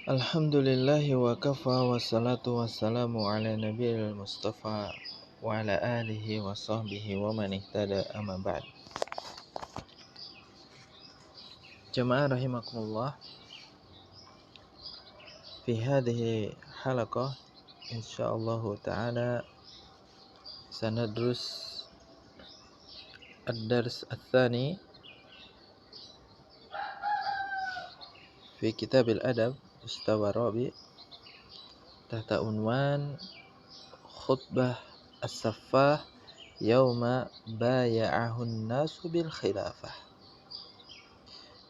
Alhamdulillahi wa kafa wassalatu wassalamu ala nabiyil mustafa wa ala alihi wa sahbihi wa man ihtada amma ba'd. Jamaah rahimakumullah, fi hadhihi halaqah insyaallah ta'ala sanadrus ad-dars ats-tsani fi kitab al-adab mustawa rabi tahta unwan khutbah as-saffah yauma baya'ahun nasu bil khilafah.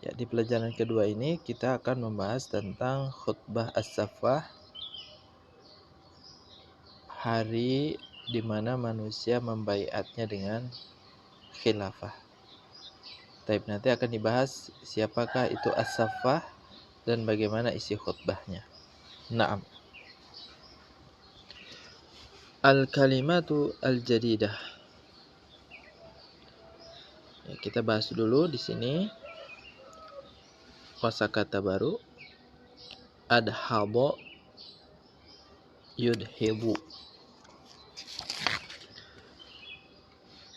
Ya, di pelajaran kedua ini kita akan membahas tentang khutbah as-saffah, hari di mana manusia membaiatnya dengan khilafah. Tapi nanti akan dibahas siapakah itu as-saffah dan bagaimana isi khutbahnya. Naam. Al-kalimatu al-jadidah. Ya, kita bahas dulu di sini kosakata baru. Adhabo yudhibu.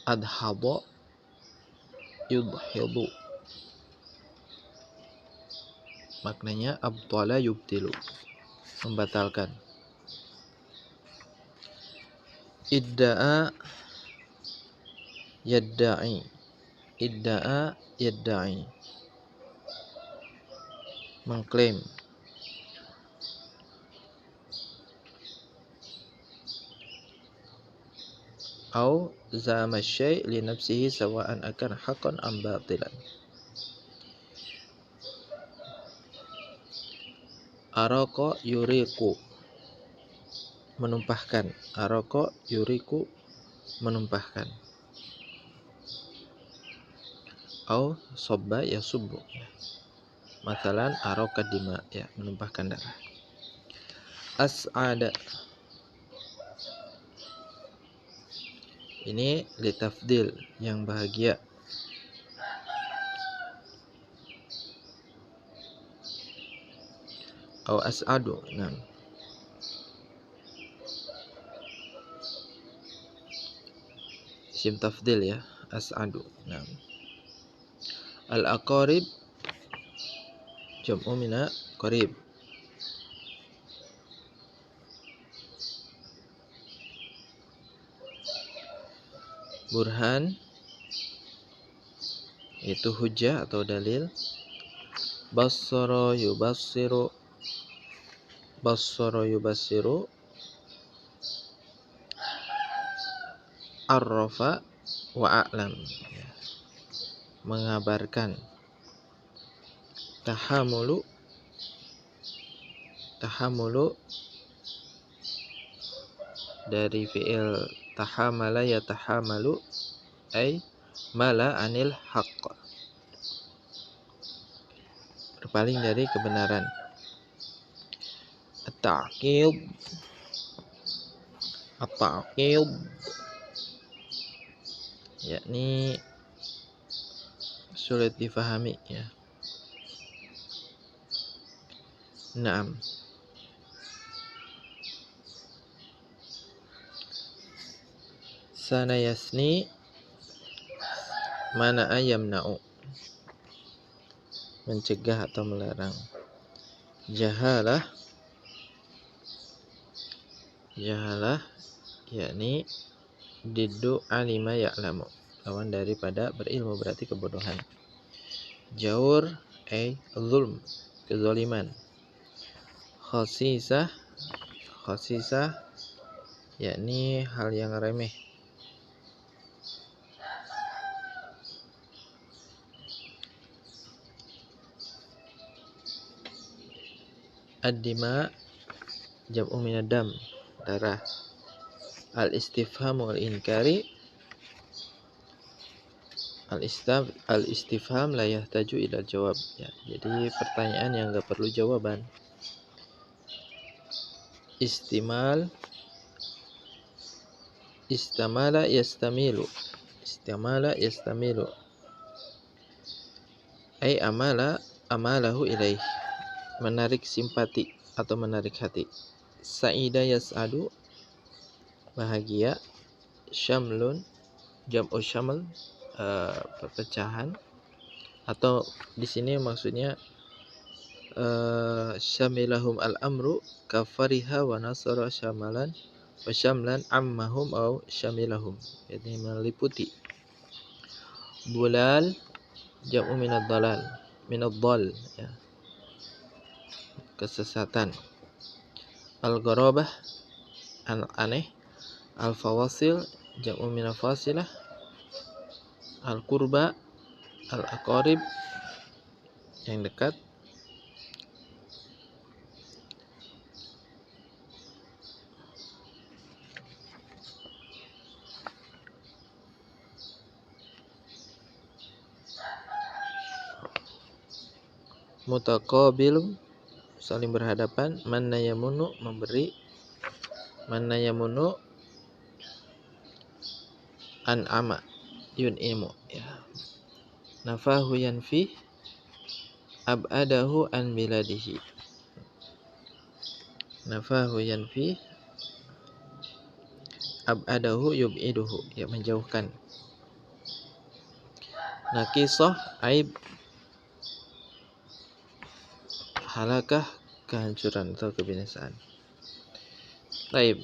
Adhabo yudhibu. Maknanya abtala yubtilu, membatalkan. Idda'a yadda'i. Idda'a yadda'i, mengklaim. Au zama syai' li nafsihi sawa'an akan haqqan am batilan. Araka yuriku, menumpahkan. Araka yuriku, menumpahkan. Au sobba yasubbu, masalan araka dima, ya, menumpahkan darah. As'ada, ini litafdil, yang bahagia. Au as'adu, nah, isim tafdil, ya, as'adu. Nah, al-aqarib jam'u mina qarib. Burhan itu hujjah atau dalil. Bassara yubassiru. Bassara yubassiru. Arrafa wa a'lam, ya, mengabarkan. Tahamulu. Tahamulu dari fi'il tahamala yatahamalu ay mala anil haqq, berpaling dari kebenaran. At-ta'qib. At-ta'qib, yakni sulit difahami, ya. Naam. Sanayasni mana ayamna'u, mencegah atau melarang. Jahalah. Jahalah yakni diddu alima ya'lamu, lawan daripada berilmu, berarti kebodohan. Jaur zulm, kezaliman. Khasisah. Khasisah yakni hal yang remeh. Ad-dima jam'u minad dam, darah. Al-istifham wal inkari. Al-istifham la yahtaju ila jawab, ya, jadi pertanyaan yang enggak perlu jawaban. Istimal. Istamala yastamilu. Istamala yastamilu ay amala amalahu ilaih, menarik simpati atau menarik hati. Sa'ida yas'adu, bahagia. Syamlun, jam'u syaml, pecahan. Atau di sini maksudnya syamilahum al-amru kafariha wa nasara syamalan wa syamlan ammahum au syamilahum. Jadi meliputi. Bulal jam'u minad dalal, minad dal, ya, kesesatan. Al-gharabah, aneh. Al-fawasil jam'u minal fasilah. Al-qurba, al-aqarib, yang dekat. Mutaqabil, saling berhadapan. Manna yamunu, memberi. Manna yamunu, an'ama, yun'imu, ya. Nafahu yanfi, ab'adahu an biladihi. Nafahu yanfi, ab'adahu yub'iduhu, ya, menjauhkan. Nakisah, aib. Halakah, kehancuran atau kebinasaan. Baik,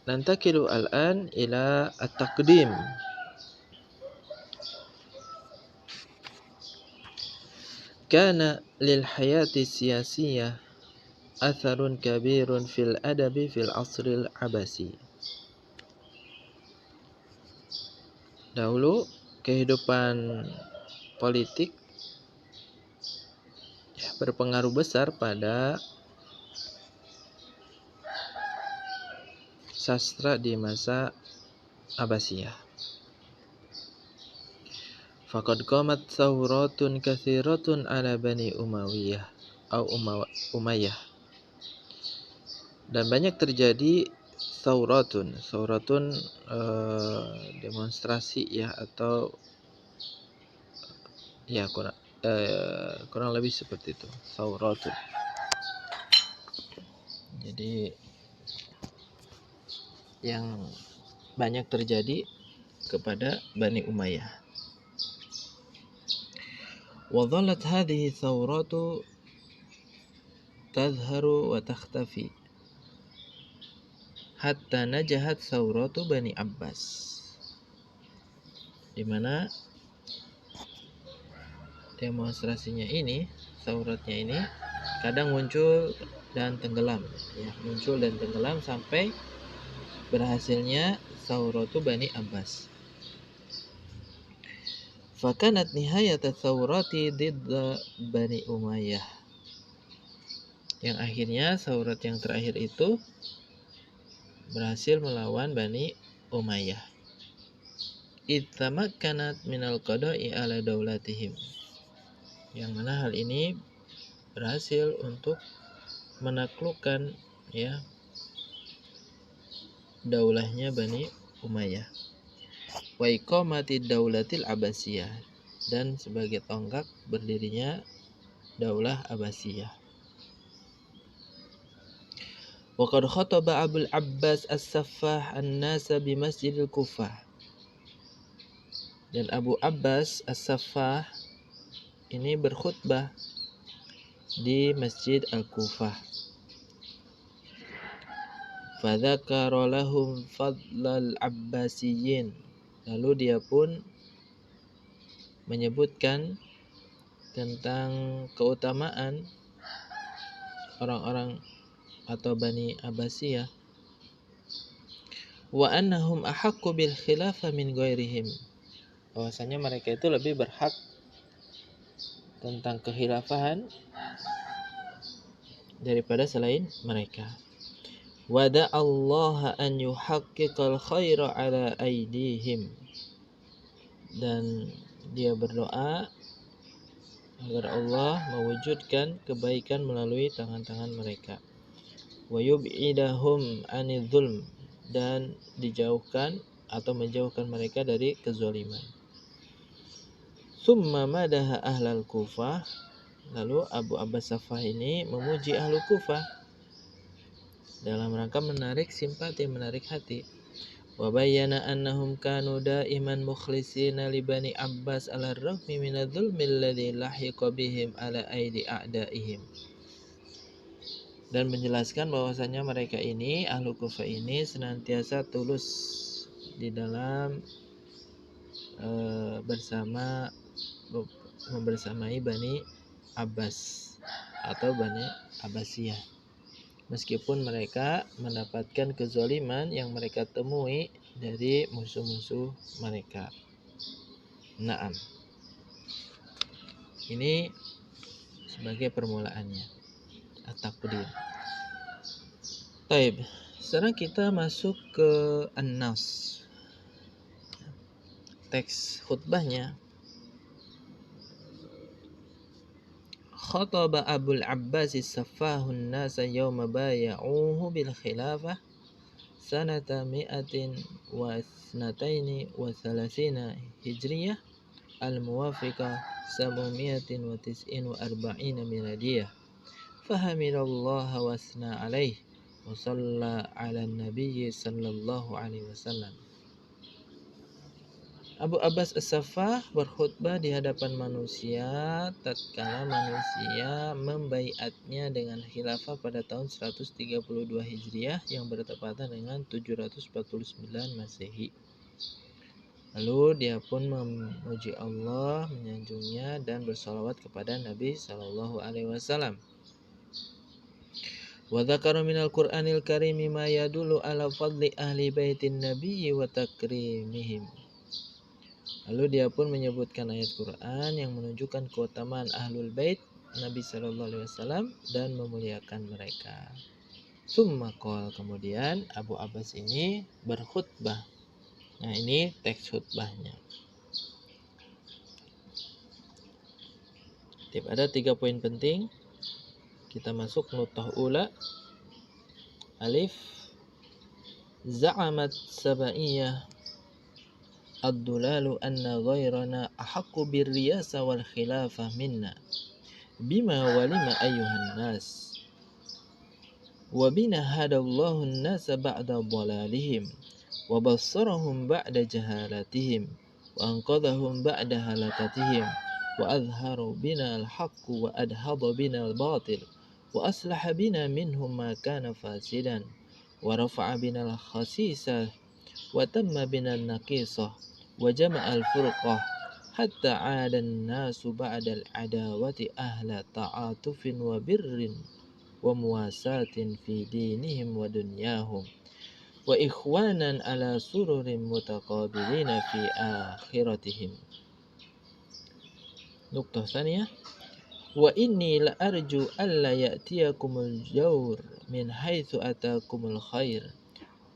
nantakilu al-an ila at-taqdim. Kana lil hayati siyasiyah atharun kabirun fil adabi fil asril abasi. Dahulu kehidupan politik berpengaruh besar pada sastra di masa Abbasiyah. Faqad qamat thawratun katsiratun ala Bani Umayyah atau Umayyah. Dan banyak terjadi thawratun demonstrasi, ya, atau ya kurang lebih seperti itu, thawratun. Jadi yang banyak terjadi kepada Bani Umayyah. Wa dhallat hadhihi thawratu tadhharu wa takhtafi hatta najahat thawratu Bani Abbas, di mana demonstrasinya ini, thawratnya ini kadang muncul dan tenggelam, ya, muncul dan tenggelam sampai berhasilnya thawratu Bani Abbas. Fakanat nihayat thawrati didda Bani Umayyah, yang akhirnya thawrat yang terakhir itu berhasil melawan Bani Umayyah. Ittamakkanat minal qada'i ala daulatihim, yang mana hal ini berhasil untuk menaklukkan, ya, daulahnya Bani Umayyah. Wa iqamatid daulatil Abbasiyah, dan sebagai tonggak berdirinya Daulah Abbasiyah. Wa qad khataba Abul Abbas As-Saffah an-nasa bi Masjidil Kufah. Dan Abu Abbas As-Saffah ini berkhutbah di Masjid Al-Kufah. Fadzakara lahum fadlal Abbasiyyin, lalu dia pun menyebutkan tentang keutamaan orang-orang atau Bani Abbasiyah. Wa annahum ahaqqu bil khilafah min ghairihim, bahwasanya mereka itu lebih berhak tentang kekhilafahan daripada selain mereka. Wada Allah an yuhaqqiqal khaira ala aidihim, dan dia berdoa agar Allah mewujudkan kebaikan melalui tangan-tangan mereka. Wa yub'idahum anidz zulm, dan dijauhkan atau menjauhkan mereka dari kezaliman. Summa madaha ahlal Kufah, Lalu Abu Abbas Saffah ini memuji ahlu Kufah dalam rangka menarik simpati, menarik hati. Wa bayyana annahum kanu daiman mukhlisina li Bani Abbas ala ragmi min adh-dhulmi alladhi lahiqa bihim ala aidi a'daihim. Dan menjelaskan bahwasanya mereka ini, ahlu Kufah ini senantiasa tulus di dalam membersamai Bani Abbas atau Bani Abbasiyah, meskipun mereka mendapatkan kezaliman yang mereka temui dari musuh-musuh mereka. Naam. Ini sebagai permulaannya, at-taqdim. Baik, sekarang kita masuk ke An-Nas. Teks khutbahnya. Khataba Abul Abbas as-Saffah an-nasa yawma bay'uhu bil khilafah sanata 132 hijriyah al-muwafiqah 749 miladiyah. Fahamidallaha wa asna alaihi wa shalla ala nabiyyi sallallahu alaihi wasallam. Abu Abbas As-Saffah berkhutbah di hadapan manusia tatkala manusia membaiatnya dengan khilafah pada tahun 132 Hijriah yang bertepatan dengan 749 Masehi. Lalu dia pun memuji Allah, menyanjungnya dan bersalawat kepada Nabi sallallahu alaihi wasallam. Wa dzakara minal Qur'anil Karim ma yadullu ala fadli ahli baitin nabiyyi wa takrimihim. Lalu dia pun menyebutkan ayat Quran yang menunjukkan keutamaan ahlul bait Nabi sallallahu alaihi wasallam dan memuliakan mereka. Tsumma qala, kemudian Abu Abbas ini berkhutbah. Nah, ini teks khutbahnya. Ada 3 poin penting. Kita masuk nutah ula. Alif, za'amat sabaiyah ad-dulalu anna ghairana ahaqqu bir-riyasa wal khilafah minna bima walima ayyuhan nas wa bina hadallahu an-nasa ba'da dhalalihim wa bassarahum ba'da jahalatihim wa anqadhahum ba'da halakatihim wa adhharu bina al-haqq wa adhaba bina al-batil wa aslaha bina minhum ma kana fasidan wa rafa'a bina al-khasisah wa tamma bina al-naqisah wa jama'a al-furqah hatta 'ada an-nasu ba'da al-'adawati ahla ta'atufin wa birrin wa muwasatin fi dinihim wa dunyahum wa ikhwanan ala sururin mutaqabilina fi akhiratihim. Nuqtah tsaniyah, wa inni la arju alla ya'tiyakumul jawr min haitsu atakumul khair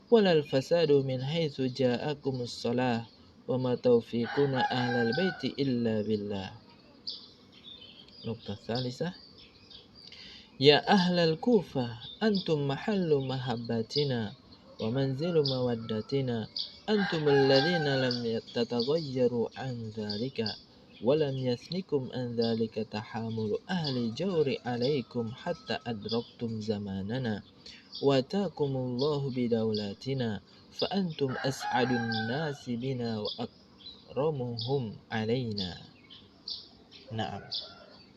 walal fasadu min haitsu ja'akumus salah wa ma taufiquna ahlal baiti illa billah. Nuqtah tsalisah, ya ahlal Kufah antum mahallu mahabbatina wa manzilu mawaddatina antum alladhina lam tatagayyaru an dhalika wa lam yasnikum an dhalika tahamulu ahli jawri alaikum hatta adraktum zamanana wa taqumullahu bidawlatina fa antum as'adun nasi bina wa akramuhum alaina. Naam.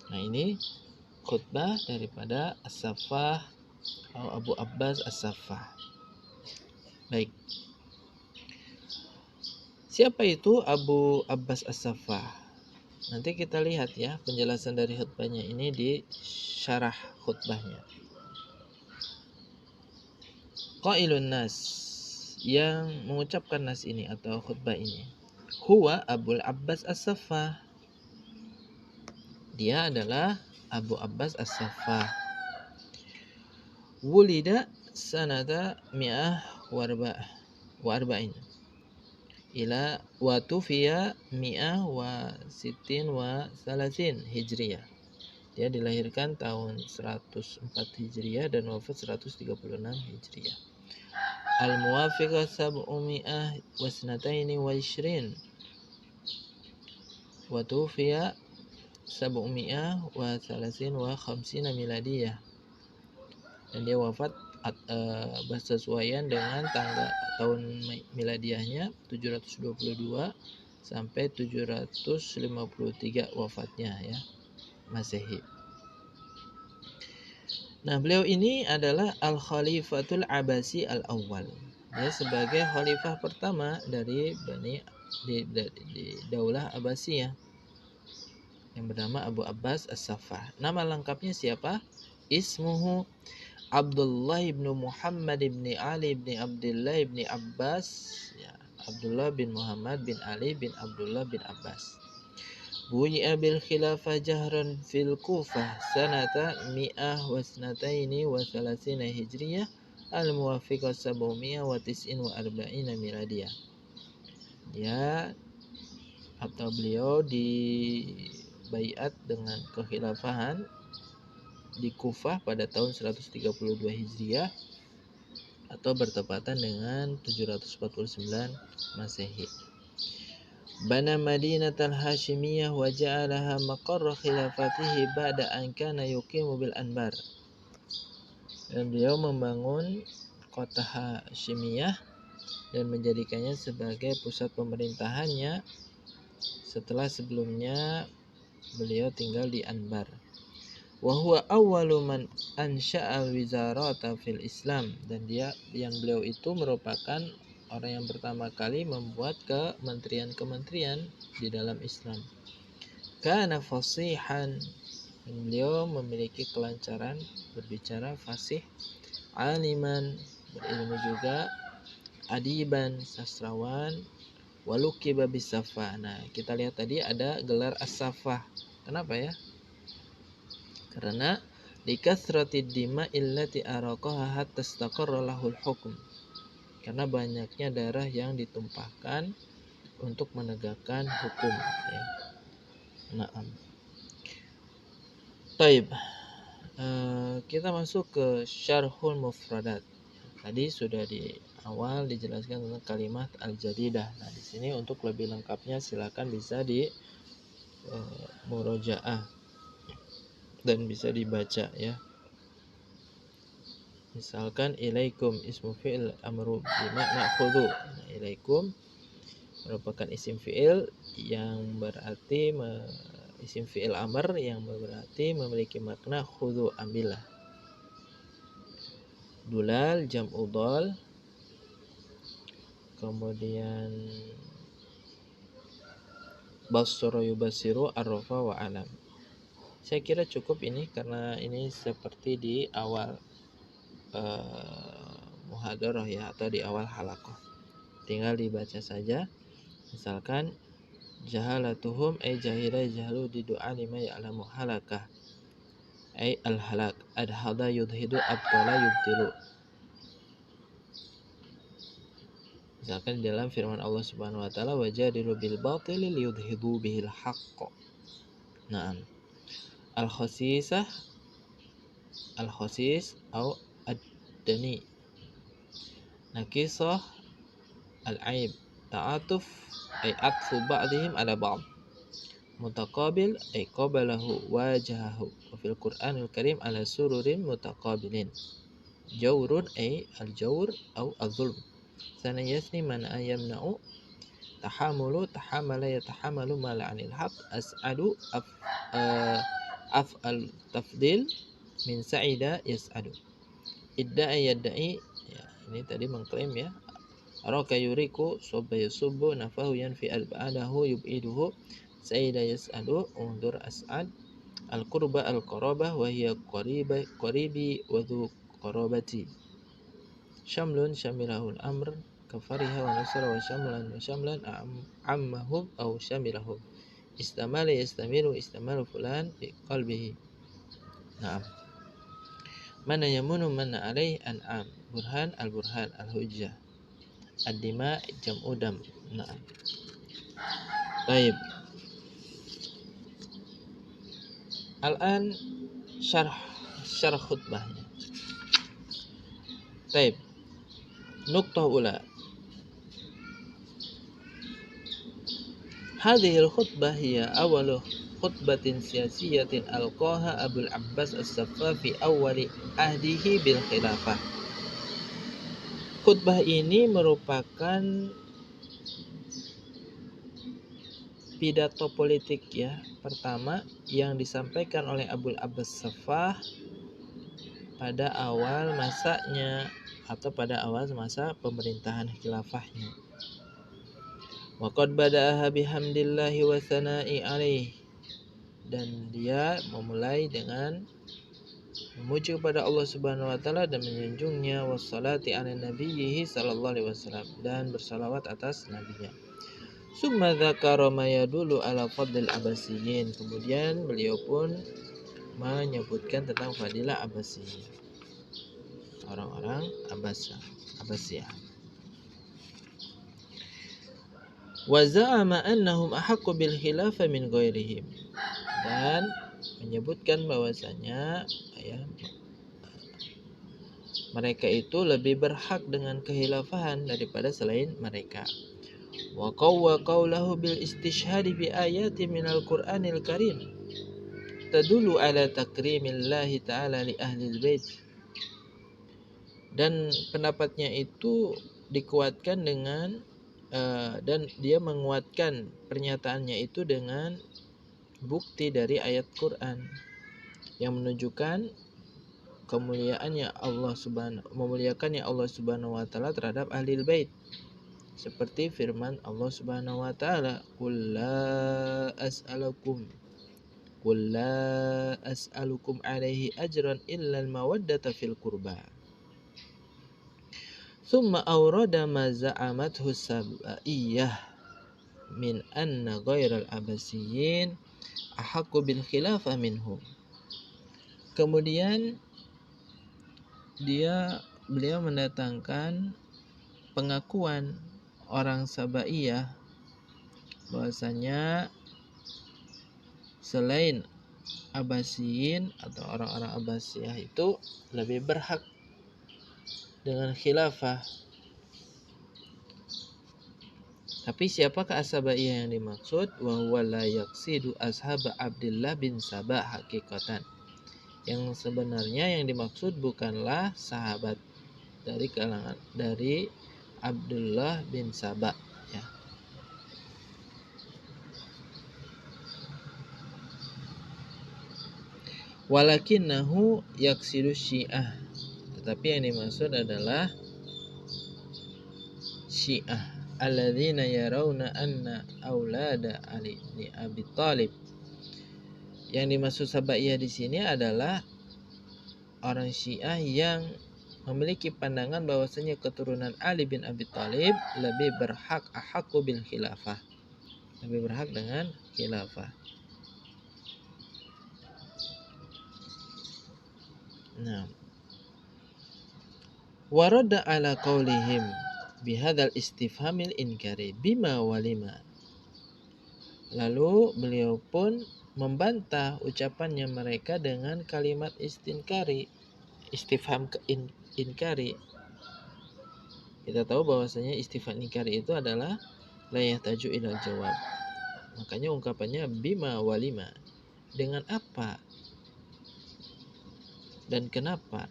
Nah, ini khutbah daripada As-Saffah atau Abu Abbas As-Saffah. Baik. Siapa itu Abu Abbas As-Saffah? Nanti kita lihat ya penjelasan dari khutbahnya ini di syarah khutbahnya. Qailun nas, yang mengucapkan nas ini atau khutbah ini, huwa Abul Abbas As-Saffah. Dia adalah Abu Abbas As-Saffah. Wulida sanata mi'ah wa arba'in ila wa tufiya mi'ah wa sittin wa salasin hijriyah. Dia dilahirkan tahun 104 hijriyah dan wafat 136 hijriyah. Al-muwafiqah sab'umi'ah wa isnataini wa ishrin wa tufiya 700 wa 30 wa 50 miladiyah. Dan dia wafat bersesuaian dengan tahun miladiahnya 722 sampai 753 wafatnya ya, Masehi. Nah, beliau ini adalah Al-Khalifatul Abbasi Al-Awwal. Dia sebagai khalifah pertama dari di Daulah Abbasiyah yang bernama Abu Abbas As-Saffah. Nama lengkapnya siapa? Ismuhu Abdullah ibn Muhammad ibn Ali ibn Abdullah ibn Abbas, ya, Abdullah bin Muhammad bin Ali bin Abdullah bin Abbas. Buyi'a bil khilafah jahran fil Kufah sanata mi'ah wa sanataini wa salasina hijriyah al-muwafiqah 749 miladiyah. Ya, atau beliau dibaiat dengan kekhilafahan di Kufah pada tahun 132 Hijriah atau bertepatan dengan 749 Masehi. Bana Madinatul Hashimiyah wa ja'alaha maqarra khilafatihi ba'da an kana yuqimu bil Anbar. Dan beliau membangun kota Hashimiyah dan menjadikannya sebagai pusat pemerintahannya setelah sebelumnya beliau tinggal di Anbar. Wa huwa awwalu man ansha'a wizarata fil Islam, dan beliau itu merupakan orang yang pertama kali membuat kementerian-kementerian di dalam Islam. Kana fasihan, dan beliau memiliki kelancaran berbicara, fasih, aliman, berilmu juga, adiban, sastrawan, walukiba bisafah. Nah, kita lihat tadi ada gelar as-safah. Kenapa ya? Karena likathrati dima illati araqaha hatta istaqarra lahul hukm. Karena banyaknya darah yang ditumpahkan untuk menegakkan hukum ya. Naam. Taib. Kita masuk ke Syarhul Mufradat. Tadi sudah di awal dijelaskan tentang kalimat al-jadidah. Nah, di sini untuk lebih lengkapnya silakan bisa di murojaah dan bisa dibaca ya. Misalkan ilaikum ismu fi'il amru bimakna khudhu. Nah, ilaikum merupakan isim fi'il yang berarti isim fi'il amr yang berarti memiliki makna khudhu, ambillah. Dulal jam'u dhal. Kemudian basara yubasiru arrafa wa alam. Saya kira cukup ini karena ini seperti di awal muhadarah ya, atau di awal halaqah. Tinggal dibaca saja. Misalkan jahalatuhum ay jahila jahlu di doa lima ya'lamu halakah ay al-halak adhada yudhidu abtala yubtilu. Misalkan dalam firman Allah Subhanahu wa taala wajadilu bil batili liyudhidu bihil haqq. Naam. Al-khasis atau ad-dani. Nakisah al-aib. Ta'atuf ay atfu ba'dihim ala ba'd. Mutaqabil ay qabalahu wajahahu. Wa fil Qur'anil Karim ala sururin mutaqabilin. Jawrun ay al-jawr atau al-zulm. Sana yasni man ayamna'u tahamulu tahamala yatahamalu mala 'anil haq as'adu af'al tafdil min sa'ida yas'adu. Idda'a yadda'i, ya, ini tadi mengklaim ya. Araka yuriku subba yusubbu nafahu yanfi al-ba'dahu yub'iduhu sa'ida yas'adu undur as'ad al-qurba al-qarabah wa hiya qaribi wa dhu qarabati. Syamlun syamilahul amr kafariha wa nasra wa syamlan ammahum aw syamilahum. Istamala yastamilu istamalu fulan bi qalbihi. Naam. Mana yamunu mana alaih an'am. Burhan al-burhan al-hujjah. Ad-dima jam'u dam. Naam. Baik. Al-an syarh khutbahnya. Baik. Nuqtah ula. هذه الخطبة هي أول khutbatin siyasiyatin alqaha Abul Abbas As-Saffah fi awwali ahdihi bil khilafah. Khutbah ini merupakan pidato politik ya pertama yang disampaikan oleh Abul Abbas Saffah pada awal masanya atau pada awal masa pemerintahan khilafahnya. Wa qad bada'aha bihamdillahi wa tsana'i alaih, dan dia memulai dengan memuji kepada Allah Subhanahu wa taala dan menyanjungnya, wassalati ala nabiyhi sallallahu alaihi wasallam, dan bersalawat atas nabinya. Summa dzakara ma yadullu ala fadlil Abbasiyyin, kemudian beliau pun menyebutkan tentang fadilah Abbasiyyin, orang-orang Abbasiyah. Wa za'ama annahum ahaqqu bil khilafah min ghairihim, dan menyebutkan bahwasanya ya, mereka itu lebih berhak dengan kekhilafahan daripada selain mereka. Wa qawwa qawlahu bil istishhadi bi ayatin minal Qur'anil Karim tadullu ala takrimillahi ta'ala li ahlil bait, dan pendapatnya itu dikuatkan dengan dan dia menguatkan pernyataannya itu dengan bukti dari ayat Quran yang menunjukkan memuliakannya Allah Subhanahu wa taala terhadap ahli bait, seperti firman Allah Subhanahu wa taala, qul la as'alukum alaihi ajran illa al-mawaddata fil qurba. Thumma awrada ma za'amathu sab'iyah min anna ghairal Abbasiyyin ahaqqu bil khilafah minhum. Kemudian beliau mendatangkan pengakuan orang Sabaiyah bahwasanya selain Abbasiyyin atau orang-orang Abbasiyah itu lebih berhak dengan khilafah. Tapi siapakah As-Sabaiyah yang dimaksud? Wa huwa la yaqsidu ashab Abdullah bin Sabah hakikatan. Yang sebenarnya yang dimaksud bukanlah sahabat dari kalangan dari Abdullah bin Sabah ya. Walakinnahu yaqsidu Syiah, tetapi yang dimaksud adalah Syiah alladzina yarawna anna aulada Ali bin Abi Thalib. Yang dimaksud Sabaiyah di sini adalah orang Syiah yang memiliki pandangan bahwasanya keturunan Ali bin Abi Thalib lebih berhak ahaqqu bil khilafah, lebih berhak dengan khilafah. Nah, warada ala qaulihim bihadzal istifhamil inkari bima walima. Lalu beliau pun membantah ucapannya mereka dengan kalimat istifham inkari. Kita tahu bahwasanya istifham inkari itu adalah la yahtaju ilal jawab. Makanya ungkapannya bima walima, dengan apa dan kenapa.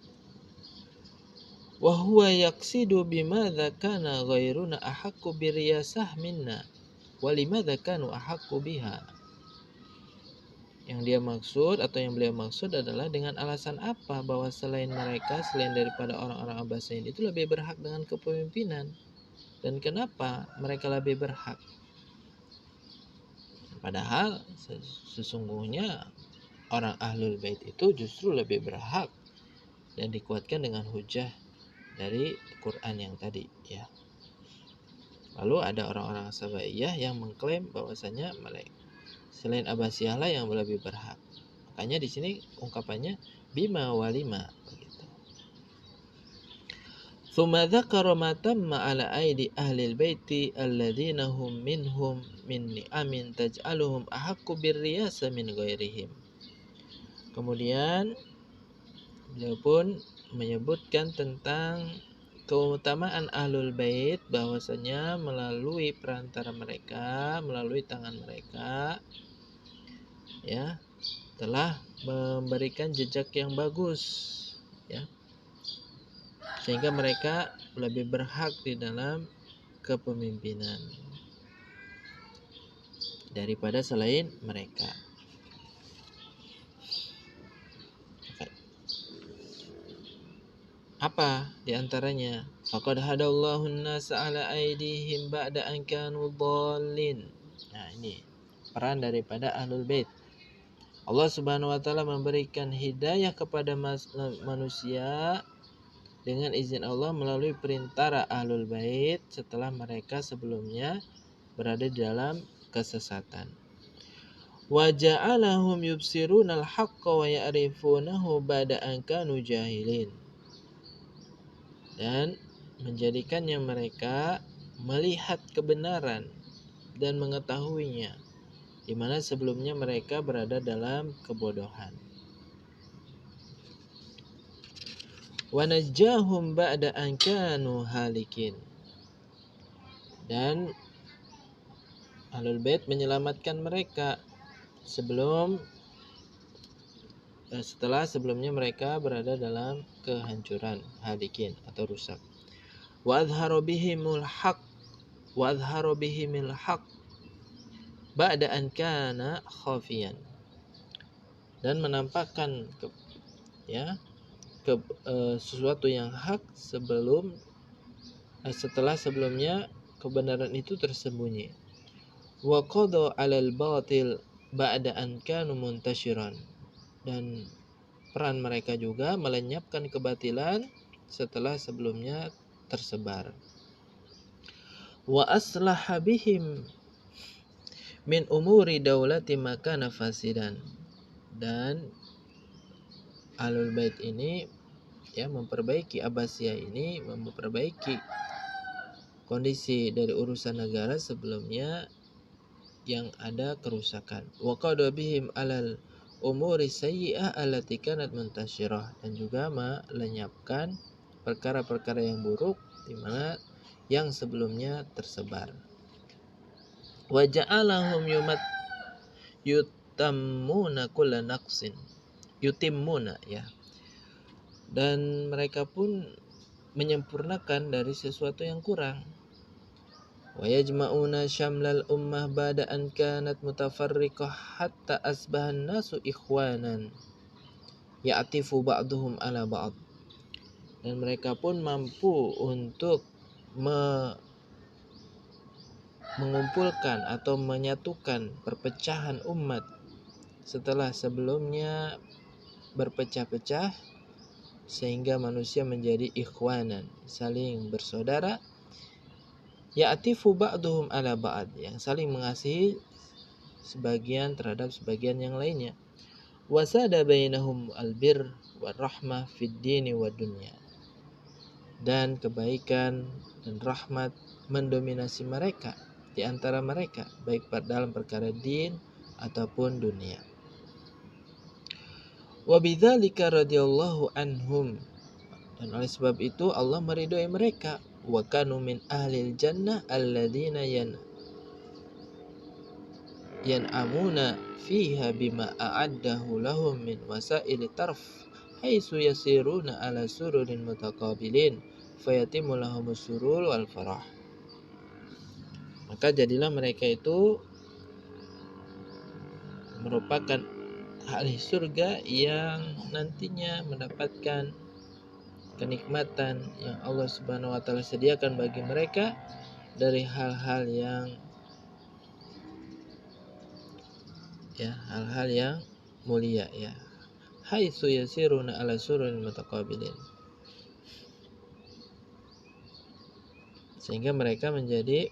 Wa huwa yaqsidu bimadza kana ghairuna ahaqqu biriyasah minna wa limadza kanu ahaqqu biha. Yang dia maksud atau yang beliau maksud adalah dengan alasan apa bahwa selain mereka, selain daripada orang-orang Abbasiyyin itu lebih berhak dengan kepemimpinan, dan kenapa mereka lebih berhak. Padahal sesungguhnya orang Ahlul Bait itu justru lebih berhak, dan dikuatkan dengan hujah dari Quran yang tadi ya. Lalu ada orang-orang Sabaiyah yang mengklaim bahwasanya mereka selain Abbasiyah lah yang lebih berhak. Makanya di sini ungkapannya bima walima begitu. Tsumma dzakara ma tamma ala aidi ahli baiti alladzina hum minhum min ni'amin taj'aluhum ahaqqu birriyasa min ghairihim. Kemudian beliau pun menyebutkan tentang keutamaan Ahlul Bait, bahwasanya melalui perantara mereka, melalui tangan mereka ya telah memberikan jejak yang bagus, ya, sehingga mereka lebih berhak di dalam kepemimpinan daripada selain mereka. Apa diantaranya? Faqad hadallahu an-nasa ala aidihim ba'da an kanu dhallin. Nah, ini peran daripada ahlul bait. Allah Subhanahu wa taala memberikan hidayah kepada manusia dengan izin Allah melalui perintah ahlul bait setelah mereka sebelumnya berada di dalam kesesatan. Wa ja'alahum yubsiruna al-haqqa wa ya'rifunahu ba'da an kanu jahilin. Dan menjadikannya mereka melihat kebenaran dan mengetahuinya, di mana sebelumnya mereka berada dalam kebodohan. Wa najjahum ba'da an kanu halikin. Dan Ahlul Bait menyelamatkan mereka setelah sebelumnya mereka berada dalam kehancuran, halikin atau rusak. Wa adharu bihimul haq ba'da an kana khafiyan. Dan menampakkan sesuatu yang hak setelah sebelumnya kebenaran itu tersembunyi. Wa qada 'alal batil ba'da an kanu muntashiran. Dan peran mereka juga melenyapkan kebatilan setelah sebelumnya tersebar. Wa aslaha bihim min umuri daulati makana fasidan. Dan Ahlul Bait ini memperbaiki Abbasiyah ini memperbaiki kondisi dari urusan negara sebelumnya yang ada kerusakan. Wa qada bihim alal umuri sayyi'ah allati kanat muntasyirah. Dan juga melenyapkan perkara-perkara yang buruk di mana yang sebelumnya tersebar. Wa ja'alahum yutammuna kulla naqsin. Yutimmuna, ya. Dan mereka pun menyempurnakan dari sesuatu yang kurang. Wa yajma'una syamlal ummah ba'da an kanat mutafarriqah hatta asbahan nasu ikhwanan ya'tifu ba'duhum ala ba'd. Dan mereka pun mampu untuk mengumpulkan atau menyatukan perpecahan umat setelah sebelumnya berpecah-pecah, sehingga manusia menjadi ikhwanan, saling bersaudara, ya'tifu ba'duhum ala ba'd, yang saling mengasihi sebagian terhadap sebagian yang lainnya. Wasada bainahum albir warahmah fid dini wad dunya. Dan kebaikan dan rahmat mendominasi mereka di antara mereka, baik dalam perkara din ataupun dunia. Wa bidzalika radhiyallahu anhum. Dan oleh sebab itu Allah meridhai mereka. Wa kanu min ahlil jannah alladzina yan'amuna fiha bima a'addahu lahum min wasaili tarf haitsu yasiruna ala sururin mutaqabilin fayatimu lahumus surur wal farah. Maka jadilah mereka itu merupakan ahli surga yang nantinya mendapatkan kenikmatan yang Allah Subhanahu wa taala sediakan bagi mereka dari hal-hal yang mulia, ya. Haitsu yasiruna ala sururin mutaqabilin. Sehingga mereka menjadi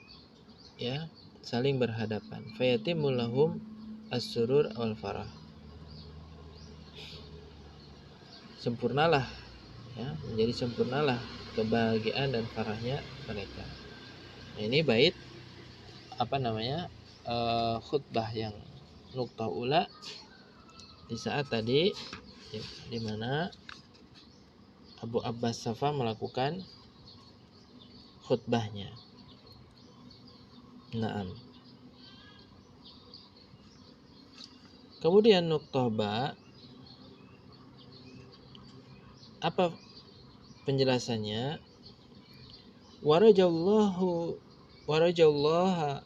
saling berhadapan. Fayatimul lahum as-surur wal farah. Sempurnalah, menjadi sempurnalah kebahagiaan dan farahnya mereka. Nah, ini bait khutbah yang nuqtah ula di saat tadi di mana Abu Abbas Safa melakukan khutbahnya. Naam. Kemudian nuqtah ba, apa penjelasannya? Warajallahu warajallaha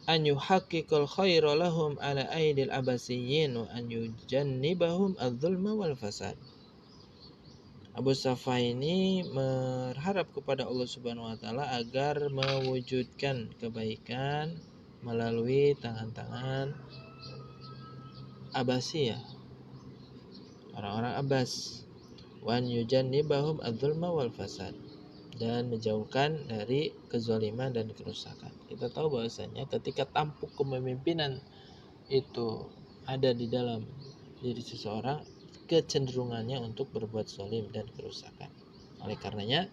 an yuhaqqiqal khaira lahum ala aidil abasiyyin wa an yujannibahum adz-dzulma wal fasad. Abu Safa ini berharap kepada Allah Subhanahu wa taala agar mewujudkan kebaikan melalui tangan-tangan Abbasiyah, orang-orang Abbas, wa an yujannibahum adz-dzulma wal fasad, dan menjauhkan dari kezaliman dan kerusakan. Kita tahu bahwasanya ketika tampuk kepemimpinan itu ada di dalam diri seseorang, kecenderungannya untuk berbuat zalim dan kerusakan. Oleh karenanya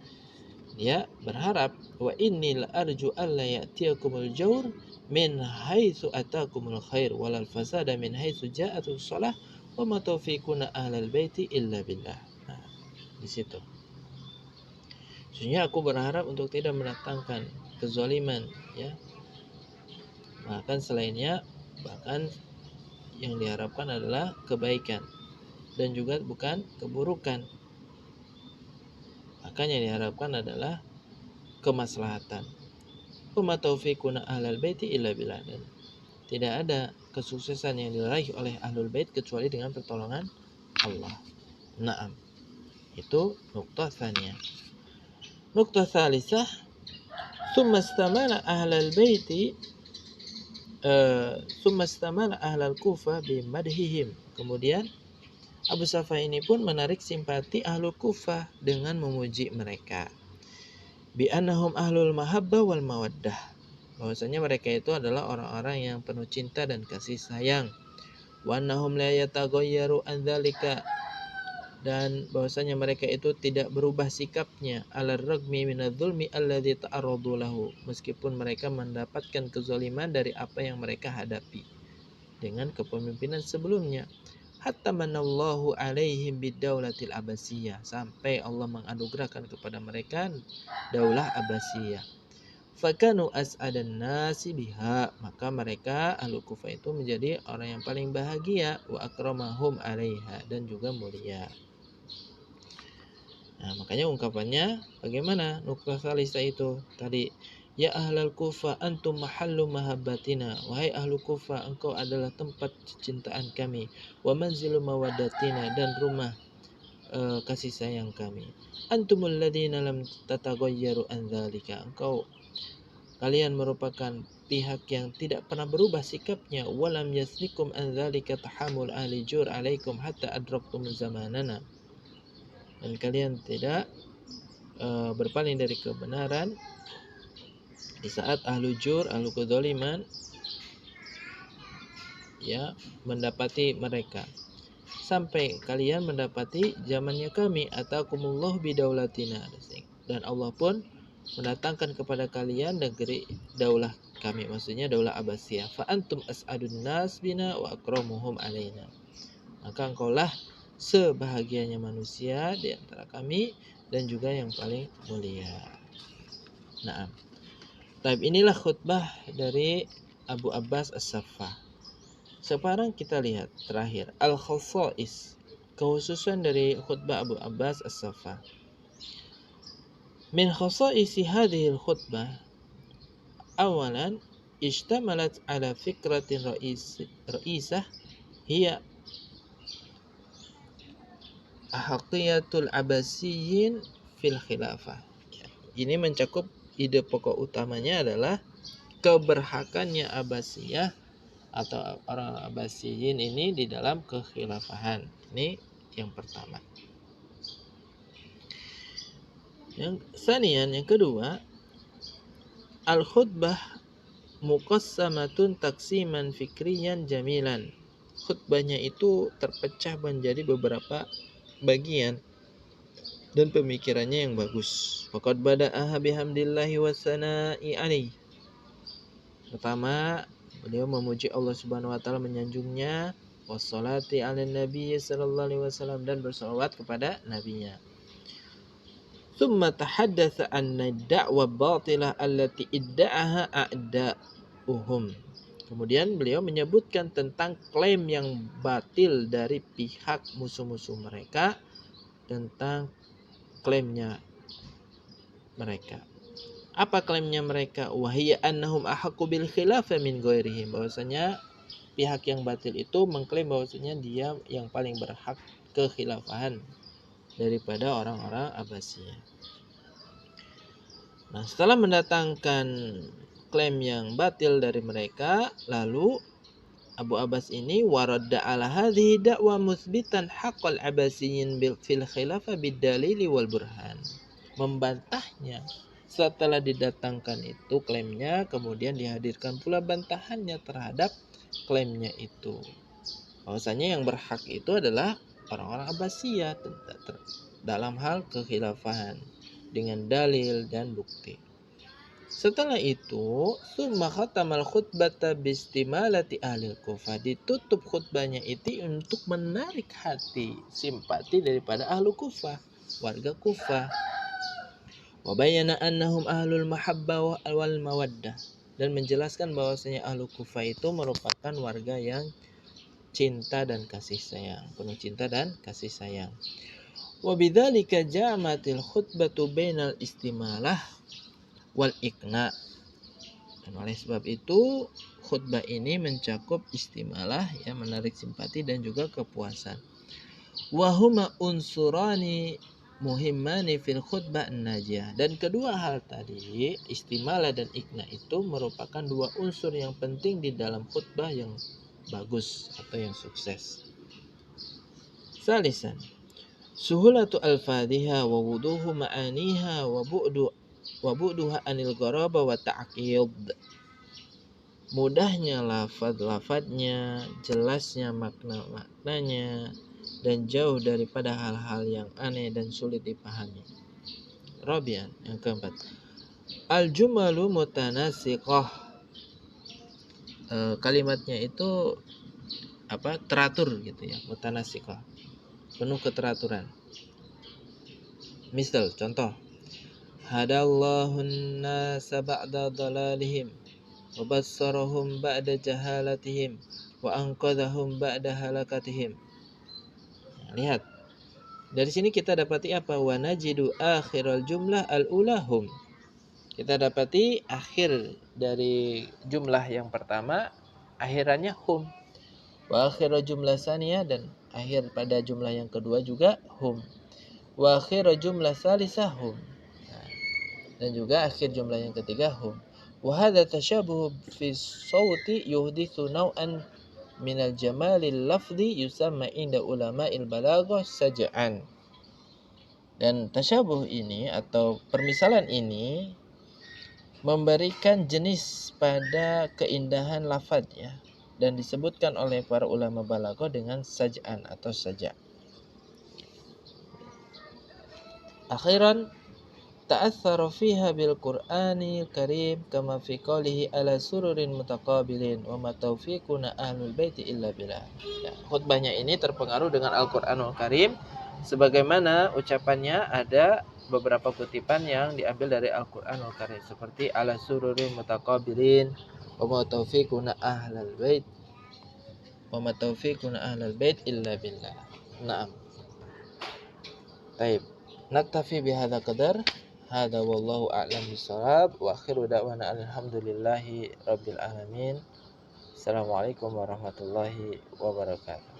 dia berharap, wa inni la arju alla ya'tiyakumul jawr min haitsu atakumul khair walal fasada min haitsu ja'atus shalah wa ma taufiquna ahlal baiti illa billah. Nah, di situ. Sesungguhnya aku berharap untuk tidak mendatangkan kezaliman, ya. Bahkan selainnya, bahkan yang diharapkan adalah kebaikan dan juga bukan keburukan. Bahkan yang diharapkan adalah kemaslahatan. Wa taufiquna ahlal baiti illa billah. Dan tidak ada kesuksesan yang diraih oleh ahlul bait kecuali dengan pertolongan Allah. Naam. Itu nuqtah tsaniyah. Nuqtah tsalisah, thumma istamala ahlal baiti thumma istamala ahlal Kufah bi madhihim. Kemudian Abu Safa ini pun menarik simpati ahlul Kufah dengan memuji mereka. Bi annahum ahlul mahabbah wal mawaddah. Bahwasanya mereka itu adalah orang-orang yang penuh cinta dan kasih sayang. Wa annahum la yataghayyaru an dzalika, dan bahwasanya mereka itu tidak berubah sikapnya alar ragmi minadz-dzulmi alladzi ta'arradu lahu, meskipun mereka mendapatkan kezaliman dari apa yang mereka hadapi dengan kepemimpinan sebelumnya. Hatta manallahu alaihim bidaulatil Abbasiyah, sampai Allah menganugerahkan kepada mereka daulah Abbasiyah. Fakanu as'adan nasi biha, maka mereka ahlu Kufah itu menjadi orang yang paling bahagia, wa akramahum alaiha, dan juga mulia. Nah, makanya ungkapannya bagaimana nuqtah salisa itu tadi, ya ahlal Kufah antum mahallu mahabbatina, wahai ahlu Kufah, engkau adalah tempat kecintaan kami, wa manzilu mawaddatina, dan rumah kasih sayang kami. Antumul ladzina lam tataghayyaru an dzalika, kalian merupakan pihak yang tidak pernah berubah sikapnya, walam yaslikum an dzalika tahammul ahli jur alaikum hatta adraktum zamanana, dan kalian tidak berpaling dari kebenaran di saat ahlu jur, ahlu kedzaliman, ya, mendapati mereka, sampai kalian mendapati zamannya kami, atakumullah bidaulatina, dan Allah pun mendatangkan kepada kalian negeri daulah kami, maksudnya daulah Abbasiyah. Fa antum as'adun nas bina wa akramuhum alaina, maka engkaulah sebahagianya manusia di antara kami dan juga yang paling mulia. Nah, inilah khutbah dari Abu Abbas As-Saffah. Sekarang kita lihat terakhir al-khasa'is, kekhususan dari khutbah Abu Abbas As-Saffah. Min khasa'isi hadhihi al-khutbah, awalan ishtamalat ala fikratin ra'isah hiya ahqiyatul Abbasiyyin fil khilafah. Ini mencakup ide pokok utamanya adalah keberhakannya Abbasiyah atau orang Abbasiyyin ini di dalam kekhilafahan. Ini yang pertama. Yang kedua, al-khutbah muqassamatun taksiman fikriyan jamilan. Khutbahnya itu terpecah menjadi beberapa bagian dan pemikirannya yang bagus. Faqad bada'aha bihamdillahi wassana'i alaih. Pertama, beliau memuji Allah Subhanahu wa taala, menyanjungnya, wassalati 'alan nabiy sallallahu alaihi wasallam, dan bersalawat kepada nabinya. Tsumma tahaddatsa anna ad-da'wa batilah allati idda'aha a'da'uhum. Kemudian beliau menyebutkan tentang klaim yang batil dari pihak musuh-musuh mereka, tentang klaimnya mereka. Apa klaimnya mereka? Wahiyya annahum ahaqqu bil khilafah min ghairihim. Bahwasanya pihak yang batil itu mengklaim bahwasanya dia yang paling berhak kekhilafahan daripada orang-orang Abbasiyah. Nah, setelah mendatangkan klaim yang batil dari mereka, lalu Abu Abbas ini waradda ala hadhihi da'wa musbitan haqqal Abbasiyyin fil khilafah bid-dalili wal burhan. Membantahnya. Setelah didatangkan itu klaimnya, kemudian dihadirkan pula bantahannya terhadap klaimnya itu. Bahwasanya yang berhak itu adalah orang-orang Abbasiyah dalam hal kekhilafahan dengan dalil dan bukti. Setelah itu, summa khatamal khutbata bistimalati ahlil Kufah. Ditutup khutbahnya itu untuk menarik hati, simpati daripada ahlu Kufah, warga Kufah. Wa bayyana annahum ahlul mahabbah wal mawaddah, dan menjelaskan bahwasanya ahlu Kufah itu merupakan warga yang cinta dan kasih sayang, penuh cinta dan kasih sayang. Wa bidzalika ja'amatil khutbatu bainal istimalah wal iqna. Dan oleh sebab itu khutbah ini mencakup istimalah, yang menarik simpati dan juga kepuasan. Wa huma unsurani muhimmani fil khutbah najiyah. Dan kedua hal tadi, istimalah dan iqna, itu merupakan dua unsur yang penting di dalam khutbah yang bagus atau yang sukses. Salisan, suhulatu al-fadhiha wa wuduhu ma'aniha wa bu'duha anil gharaba wa ta'qid. Mudahnya lafaz-lafaznya, jelasnya makna-maknanya, dan jauh daripada hal-hal yang aneh dan sulit dipahami. Rabian, yang keempat, al-jumalu mutanasiqah. Kalimatnya itu teratur gitu ya, mutanasiqah, penuh keteraturan. Misal, contoh, hadallahun nasa ba'da dhalalihim wa bassarahum ba'da jahalatihim wa anqadhahum ba'da halakatihim. Lihat, dari sini kita dapati apa? Wa najidu akhiral jumlah al-ulahum. Kita dapati akhir dari jumlah yang pertama, akhirannya hum. Wa akhirul jumlah saniyah, dan akhir pada jumlah yang kedua juga hum. Wa akhirul jumlah salisah hum. Dan juga akhir jumlah yang ketiga hum. Wa hadza tashabuh fi sawti yuhdithu naw'an minal jamalil lafzi yusamma inda ulama'il balaghah saj'an. Dan tasyabuh ini atau permisalan ini memberikan jenis pada keindahan lafaz ya, dan disebutkan oleh para ulama balaghah dengan saj'an atau saja'. Akhiran, ta'athara fiha bil Qur'anil Karim kama fi qawlihi ala sururin mutaqabilin wa ma taufiquna ahlul baiti illa billah. Ya, khutbahnya ini terpengaruh dengan Al-Qur'anul Karim, sebagaimana ucapannya ada beberapa kutipan yang diambil dari Al-Qur'anul Karim, seperti ala sururin mutaqabilin wa ma taufiquna ahlul bait illa billah. Naam. Baik. Naktafi bihadza qadar. Hada wallahu a'lam bishawab wa akhiru da'wana alhamdulillahi rabbil alamin. Assalamualaikum warahmatullahi wabarakatuh.